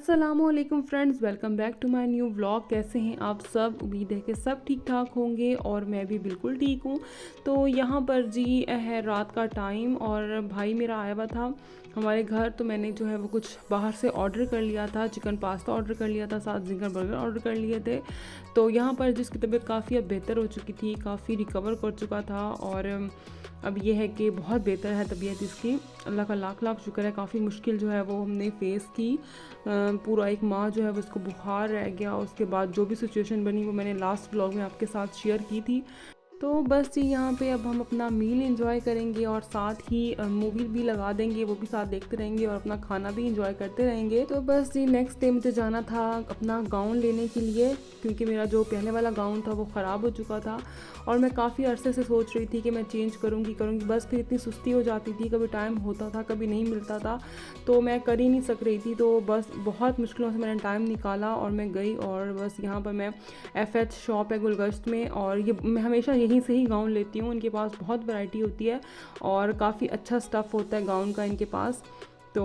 अस्सलाम वालेकुम friends, welcome back to my new vlog. कैसे हैं आप सब? उम्मीद है कि सब ठीक ठाक होंगे और मैं भी बिल्कुल ठीक हूँ। तो यहाँ पर जी है रात का टाइम और भाई मेरा आया हुआ था हमारे घर। तो मैंने जो है वो कुछ बाहर से ऑर्डर कर लिया था, चिकन पास्ता ऑर्डर कर लिया था, साथ चिकन बर्गर ऑर्डर कर लिए थे। तो यहाँ पर जिसकी तबीयत काफ़ी अब बेहतर हो चुकी थी, काफ़ी रिकवर कर चुका था और अब ये है कि बहुत बेहतर है तबीयत इसकी। अल्लाह का लाख लाख शुक्र है। काफ़ी मुश्किल जो है वो हमने फ़ेस की। पूरा एक माह जो है वो इसको बुखार रह गया। उसके बाद जो भी सिचुएशन बनी वो मैंने लास्ट व्लॉग में आपके साथ शेयर की थी। तो बस जी यहाँ पे अब हम अपना मील एंजॉय करेंगे और साथ ही मूवी भी लगा देंगे, वो भी साथ देखते रहेंगे और अपना खाना भी एंजॉय करते रहेंगे। तो बस जी नेक्स्ट डे मुझे जाना था अपना गाउन लेने के लिए, क्योंकि मेरा जो पहले वाला गाउन था वो ख़राब हो चुका था और मैं काफ़ी अरसे से सोच रही थी कि मैं चेंज करूँगी, बस फिर इतनी सुस्ती हो जाती थी, कभी टाइम होता था कभी नहीं मिलता था, तो मैं कर ही नहीं सक रही थी। तो बस बहुत मुश्किलों से मैंने टाइम निकाला और मैं गई और बस यहाँ पर मैं FH शॉप है गुलगश्त में, और ये मैं हमेशा यहीं से ही गाउन लेती हूँ। इनके पास बहुत वैरायटी होती है और काफ़ी अच्छा स्टफ़ होता है गाउन का इनके पास। तो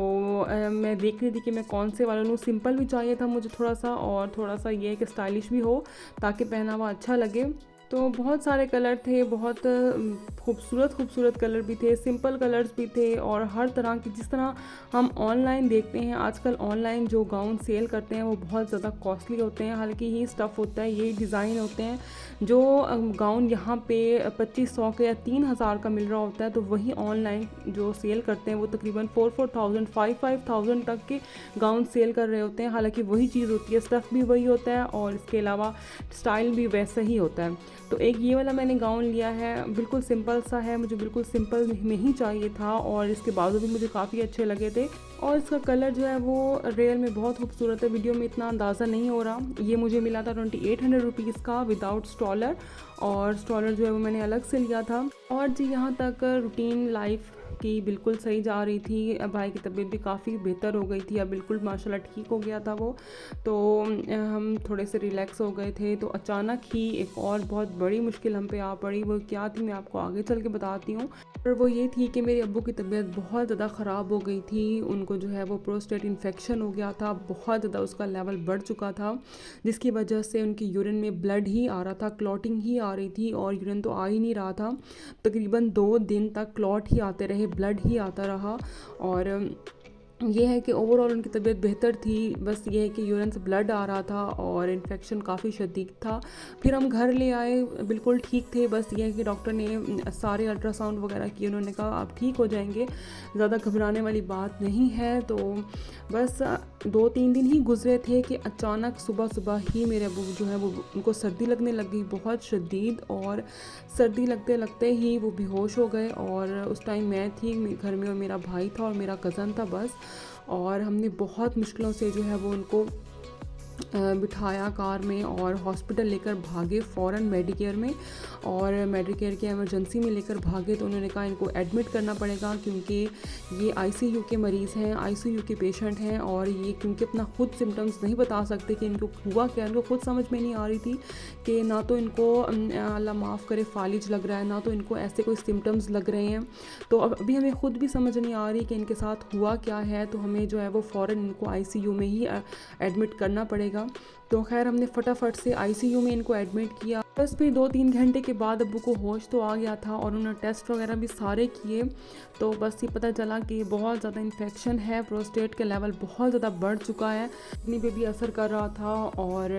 मैं देख रही थी कि मैं कौन से वाला लूँ। सिंपल भी चाहिए था मुझे थोड़ा सा, और थोड़ा सा ये है कि स्टाइलिश भी हो ताकि पहनावा अच्छा लगे। तो बहुत सारे कलर थे, बहुत खूबसूरत कलर भी थे, सिंपल कलर्स भी थे और हर तरह की, जिस तरह हम ऑनलाइन देखते हैं आजकल। ऑनलाइन जो गाउन सेल करते हैं वो बहुत ज़्यादा कॉस्टली होते हैं, हालांकि यही स्टफ़ होता है, यही डिज़ाइन होते हैं। जो गाउन यहाँ पे 2500 का या 3000 का मिल रहा होता है, तो वही ऑनलाइन जो सेल करते हैं वो तकरीबन 4000 5000 तक के गाउन सेल कर रहे होते हैं। हालांकि वही चीज़ होती है, स्टफ़ भी वही होता है और इसके अलावा स्टाइल भी वैसा ही होता है। तो एक ये वाला मैंने गाउन लिया है, बिल्कुल सिंपल सा है, मुझे बिल्कुल सिंपल में ही चाहिए था और इसके बाजू भी मुझे काफ़ी अच्छे लगे थे और इसका कलर जो है वो रियल में बहुत खूबसूरत है, वीडियो में इतना अंदाज़ा नहीं हो रहा। ये मुझे मिला था 2800 रुपीज़ का विदाउट स्टॉलर, और स्टॉलर जो है वो मैंने अलग से लिया था। और जी यहाँ तक रूटीन लाइफ की बिल्कुल सही जा रही थी। अब भाई की तबीयत भी काफ़ी बेहतर हो गई थी, अब बिल्कुल माशाल्लाह ठीक हो गया था वो। तो हम थोड़े से रिलैक्स हो गए थे। तो अचानक ही एक और बहुत बड़ी मुश्किल हम पे आ पड़ी। वो क्या थी मैं आपको आगे चल के बताती हूँ। और वो ये थी कि मेरे अब्बू की तबीयत बहुत ज़्यादा ख़राब हो गई थी। उनको जो है वो प्रोस्टेट इन्फेक्शन हो गया था, बहुत ज़्यादा उसका लेवल बढ़ चुका था, जिसकी वजह से उनकी यूरिन में ब्लड ही आ रहा था, क्लॉटिंग ही आ रही थी और यूरिन तो आ ही नहीं रहा था। तकरीबन 2 दिन तक क्लॉट ही आते रहे, ब्लड ही आता रहा। और ये है कि ओवरऑल उनकी तबीयत बेहतर थी, बस ये है कि यूरिन से ब्लड आ रहा था और इन्फेक्शन काफ़ी शदीद था। फिर हम घर ले आए, बिल्कुल ठीक थे। बस ये है कि डॉक्टर ने सारे अल्ट्रासाउंड वगैरह किए, उन्होंने कहा आप ठीक हो जाएंगे, ज़्यादा घबराने वाली बात नहीं है। तो बस 2-3 दिन ही गुजरे थे कि अचानक सुबह ही मेरे अबू जो है वो, उनको सर्दी लगने लग गई बहुत शदीद, और सर्दी लगते लगते ही वो बेहोश हो गए। और उस टाइम मैं थी घर में और मेरा भाई था और मेरा कज़न था बस। और हमने बहुत मुश्किलों से जो है वो उनको बिठाया कार में और हॉस्पिटल लेकर भागे फ़ौरन मेडिकेयर में, और मेडिकेयर के एमरजेंसी में लेकर भागे। तो उन्होंने कहा इनको एडमिट करना पड़ेगा क्योंकि ये ICU के मरीज़ हैं, ICU के पेशेंट हैं, और ये क्योंकि अपना खुद सिम्टम्स नहीं बता सकते कि इनको हुआ क्या। इनको खुद समझ में नहीं आ रही थी कि ना तो इनको अल्लाह माफ़ करे फालिज लग रहा है, ना तो इनको ऐसे कोई सिम्टम्स लग रहे हैं। तो अभी हमें खुद भी समझ नहीं आ रही कि इनके साथ हुआ क्या है। तो हमें जो है वो फ़ौरन इनको ICU में ही एडमिट करना पड़ेगा। तो खैर हमने फटाफट से ICU में इनको एडमिट किया। बस फिर 2-3 घंटे के बाद अब्बू को होश तो आ गया था और उन्होंने टेस्ट वगैरह भी सारे किए। तो बस ये पता चला कि बहुत ज़्यादा इन्फेक्शन है, प्रोस्टेट के लेवल बहुत ज़्यादा बढ़ चुका है, किडनी पे भी असर कर रहा था और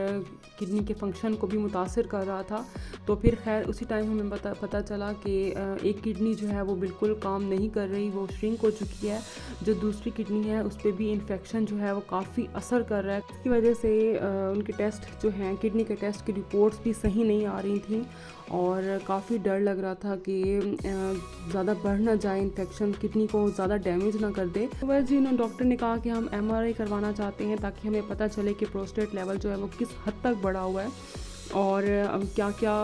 किडनी के फंक्शन को भी मुतासिर कर रहा था। तो फिर खैर उसी टाइम हमें पता चला कि एक किडनी जो है वो बिल्कुल काम नहीं कर रही, वो श्रिंक हो चुकी है। जो दूसरी किडनी है उस पर भी इन्फेक्शन जो है वो काफ़ी असर कर रहा है। इसकी वजह से उनके टेस्ट जो हैं, किडनी के टेस्ट की रिपोर्ट्स भी सही नहीं आ रही थी और काफ़ी डर लग रहा था कि ज़्यादा बढ़ ना जाए इन्फेक्शन, किडनी को ज़्यादा डैमेज ना कर दे। तो वैसे ही डॉक्टर ने कहा कि हम MRI करवाना चाहते हैं ताकि हमें पता चले कि प्रोस्टेट लेवल जो है वो किस हद तक बढ़ा हुआ है और क्या क्या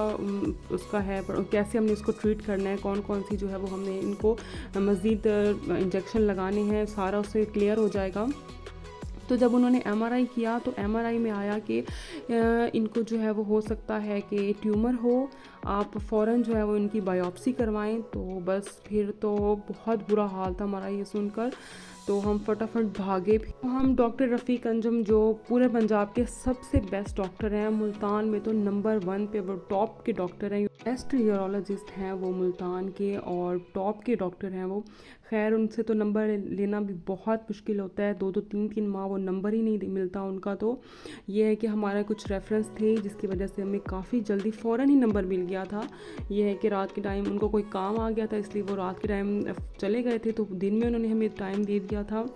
उसका है, कैसे हमने इसको ट्रीट करना है, कौन कौन सी जो है वो हमने इनको मज़ीद इंजेक्शन लगाने हैं, सारा उससे क्लियर हो जाएगा। तो जब उन्होंने MRI किया तो MRI में आया कि इनको जो है वो हो सकता है कि ट्यूमर हो, आप फ़ौरन जो है वो इनकी बायोप्सी करवाएं। तो बस फिर तो बहुत बुरा हाल था हमारा ये सुनकर। तो हम फटाफट भागे। हम डॉक्टर रफ़ीक अंजुम जो पूरे पंजाब के सबसे बेस्ट डॉक्टर हैं, मुल्तान में तो नंबर 1 पे वो टॉप के डॉक्टर हैं, बेस्ट यूरोलॉजिस्ट हैं वो मुल्तान के और टॉप के डॉक्टर हैं वो। खैर उनसे तो नंबर लेना भी बहुत मुश्किल होता है, 2-2 3-3 माह वो नंबर ही नहीं मिलता उनका। तो ये है कि हमारा कुछ रेफरेंस थे जिसकी वजह से हमें काफ़ी जल्दी फ़ौरन ही नंबर मिल गया था। ये है कि रात के टाइम उनको कोई काम आ गया था, इसलिए वो रात के टाइम चले गए थे, तो दिन में उन्होंने हमें टाइम दे दिया था।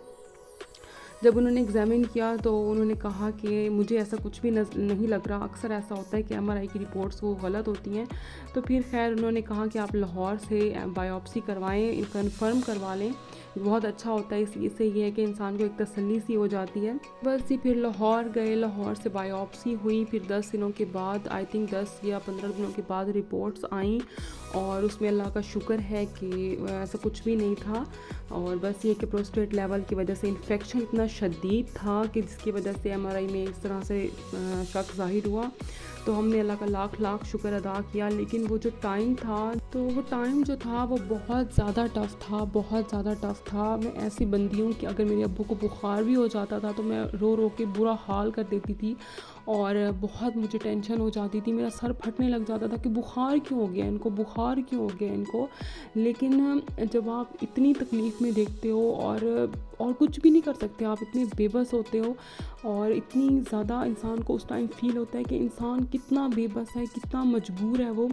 जब उन्होंने एग्ज़ामिन किया तो उन्होंने कहा कि मुझे ऐसा कुछ भी नहीं लग रहा। अक्सर ऐसा होता है कि एमआरआई की रिपोर्ट्स वो गलत होती हैं। तो फिर खैर उन्होंने कहा कि आप लाहौर से बायोप्सी करवाएं, कंफर्म करवा लें, बहुत अच्छा होता है। इससे ये है कि इंसान को एक तसल्ली सी हो जाती है। बस ही फिर लाहौर गए, लाहौर से बायोप्सी हुई, फिर 10 दिनों के बाद, आई थिंक 10 या 15 दिनों के बाद रिपोर्ट्स आईं और उसमें अल्लाह का शुक्र है कि ऐसा कुछ भी नहीं था। और बस ये कि प्रोस्टेट लेवल की वजह से इन्फेक्शन इतना शदीद था कि जिसकी वजह से एमआरआई में इस तरह से शक ज़ाहिर हुआ। तो हमने अल्लाह का लाख लाख शुक्र अदा किया। लेकिन वो जो टाइम था, तो वो टाइम जो था वो बहुत ज़्यादा टफ़ था, बहुत ज़्यादा टफ़ था। मैं ऐसी बंदी हूँ कि अगर मेरे अब्बू को बुखार भी हो जाता था तो मैं रो रो के बुरा हाल कर देती थी और बहुत मुझे टेंशन हो जाती थी, मेरा सर फटने लग जाता था कि बुखार क्यों हो गया इनको, बुखार क्यों हो गया इनको। लेकिन जब आप इतनी तकलीफ़ में देखते हो और कुछ भी नहीं कर सकते, आप इतने बेबस होते हो और इतनी ज़्यादा इंसान को उस टाइम फ़ील होता है कि इंसान कितना बेबस है, कितना मजबूर है, वो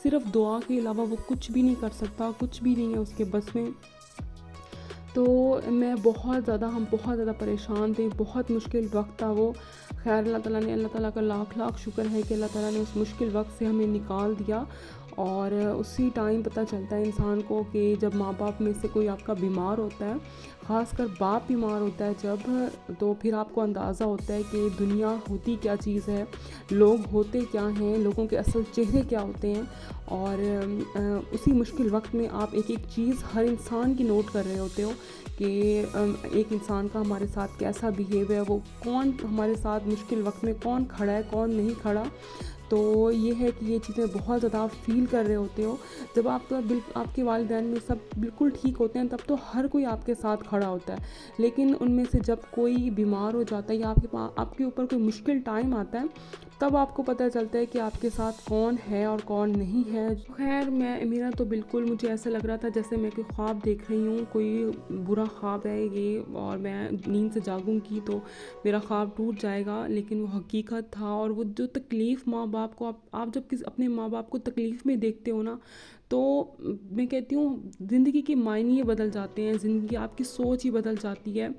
सिर्फ़ दुआ के अलावा वो कुछ भी नहीं कर सकता, कुछ भी नहीं है उसके बस में। तो हम बहुत ज़्यादा परेशान थे, बहुत मुश्किल वक्त था वो। खैर अल्लाह ताला का लाख लाख शुक्र है कि अल्लाह ताला ने उस मुश्किल वक्त से हमें निकाल दिया। और उसी टाइम पता चलता है इंसान को कि जब माँ बाप में से कोई आपका बीमार होता है, ख़ासकर बाप बीमार होता है जब, तो फिर आपको अंदाज़ा होता है कि दुनिया होती क्या चीज़ है, लोग होते क्या हैं, लोगों के असल चेहरे क्या होते हैं। और उसी मुश्किल वक्त में आप एक एक चीज़ हर इंसान की नोट कर रहे होते हो कि एक इंसान का हमारे साथ कैसा बिहेव है, वो कौन हमारे साथ मुश्किल वक्त में कौन खड़ा है, कौन नहीं खड़ा। तो ये है कि ये चीज़ें बहुत ज़्यादा आप फ़ील कर रहे होते हो। जब आपके वालिदैन में सब बिल्कुल ठीक होते हैं तब तो हर कोई आपके साथ खड़ा होता है, लेकिन उनमें से जब कोई बीमार हो जाता है या आपके ऊपर कोई मुश्किल टाइम आता है, तब आपको पता चलता है कि आपके साथ कौन है और कौन नहीं है। खैर मेरा तो बिल्कुल मुझे ऐसा लग रहा था जैसे मैं कोई ख्वाब देख रही हूँ, कोई बुरा ख्वाब है ये, और मैं नींद से जागूंगी तो मेरा ख्वाब टूट जाएगा। लेकिन वो हकीकत था। और वो जो तकलीफ़ माँ बाप को, आप जब अपने माँ बाप को तकलीफ़ में देखते हो ना, तो मैं कहती हूँ ज़िंदगी के मायने ही बदल जाते हैं, ज़िंदगी आपकी सोच ही बदल जाती है,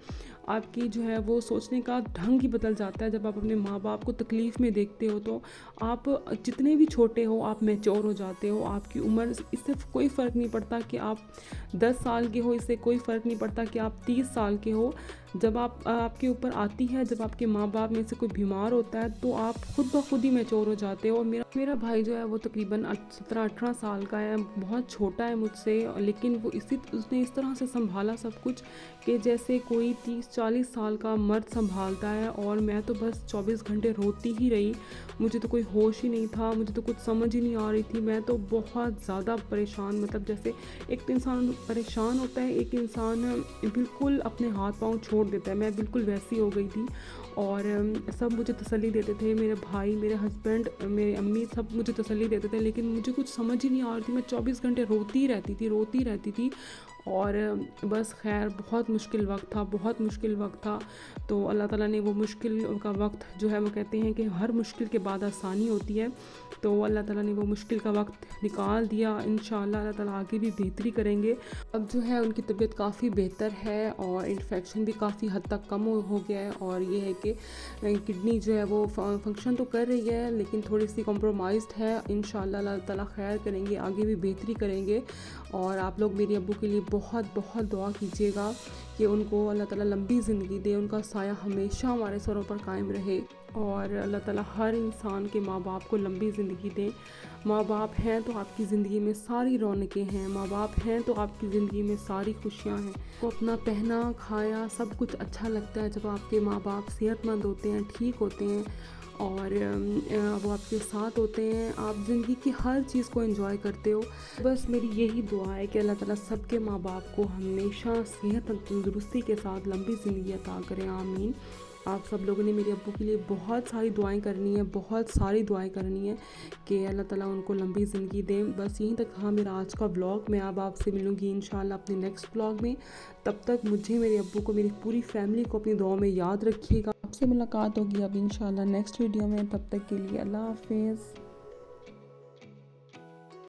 आपकी जो है वो सोचने का ढंग ही बदल जाता है। जब आप अपने माँ बाप को तकलीफ़ में देखते हो तो आप जितने भी छोटे हो आप मैच्योर हो जाते हो। आपकी उम्र, इससे कोई फ़र्क नहीं पड़ता कि आप 10 साल के हो, इससे कोई फ़र्क नहीं पड़ता कि आप 30 साल के हो। जब आपके ऊपर आती है, जब आपके माँ बाप में से कोई बीमार होता है तो आप खुद ब खुद ही मैच्योर हो जाते हो। और मेरा भाई जो है वो तकरीबन 17-18 साल का है, बहुत छोटा है मुझसे, लेकिन वो उसने इस तरह से संभाला सब कुछ कि जैसे कोई 30-40 साल का मर्द संभालता है। और मैं तो बस 24 घंटे रोती ही रही, मुझे तो कोई होश ही नहीं था, मुझे तो कुछ समझ ही नहीं आ रही थी। मैं तो बहुत ज़्यादा परेशान, मतलब जैसे एक तो इंसान परेशान होता है, एक इंसान बिल्कुल अपने हाथ पाँव छोड़ देता है, मैं बिल्कुल वैसी हो गई थी। और सब मुझे तसल्ली देते थे, मेरे भाई, मेरे हस्बैंड, मेरी अम्मी, सब मुझे तसल्ली देते थे, लेकिन मुझे कुछ समझ ही नहीं आ रही थी। मैं 24 घंटे रोती रहती थी। और बस खैर बहुत मुश्किल वक्त था, बहुत मुश्किल वक्त था। तो अल्लाह ताला ने वो मुश्किल का वक्त जो है, वो कहते हैं कि हर मुश्किल के बाद आसानी होती है, तो अल्लाह ताला ने वो मुश्किल का वक्त निकाल दिया। इंशाअल्लाह अल्लाह ताला आगे भी बेहतरी करेंगे। अब जो है उनकी तबीयत काफ़ी बेहतर है और इन्फेक्शन भी काफ़ी हद तक कम हो गया है। और ये है कि किडनी जो है वो फंक्शन तो कर रही है, लेकिन थोड़ी सी कॉम्प्रोमाइज़्ड है। इंशाअल्लाह अल्लाह ताला खैर करेंगे, आगे भी बेहतरी करेंगे। और आप लोग मेरे अब्बू के लिए बहुत बहुत दुआ कीजिएगा कि उनको अल्लाह ताला लंबी ज़िंदगी दे, उनका साया हमेशा हमारे सरों पर कायम रहे। और अल्लाह ताला हर इंसान के माँ बाप को लंबी ज़िंदगी दे। माँ बाप हैं तो आपकी ज़िंदगी में सारी रौनकें हैं, माँ बाप हैं तो आपकी ज़िंदगी में सारी खुशियाँ हैं। तो अपना पहना खाया सब कुछ अच्छा लगता है जब आपके माँ बाप सेहतमंद होते हैं, ठीक होते हैं। اور وہ آپ کے ساتھ ہوتے ہیں، آپ زندگی کی ہر چیز کو انجوائے کرتے ہو۔ بس میری یہی دعا ہے کہ اللہ تعالیٰ سب کے ماں باپ کو ہمیشہ صحت اور تندرستی کے ساتھ لمبی زندگی عطا کریں، آمین۔ آپ سب لوگوں نے میرے ابو کے لیے بہت ساری دعائیں کرنی ہیں، بہت ساری دعائیں کرنی ہیں کہ اللہ تعالیٰ ان کو لمبی زندگی دیں۔ بس یہیں تک تھا میرا آج کا ولاگ، میں اب آپ سے ملوں گی انشاءاللہ اپنے نیکسٹ ولاگ میں۔ تب تک مجھے، میرے ابو کو، میری پوری فیملی کو اپنی دعاؤں میں یاد رکھیے گا۔ آپ سے ملاقات ہوگی اب انشاءاللہ نیکسٹ ویڈیو میں، تب تک کے لیے اللہ حافظ۔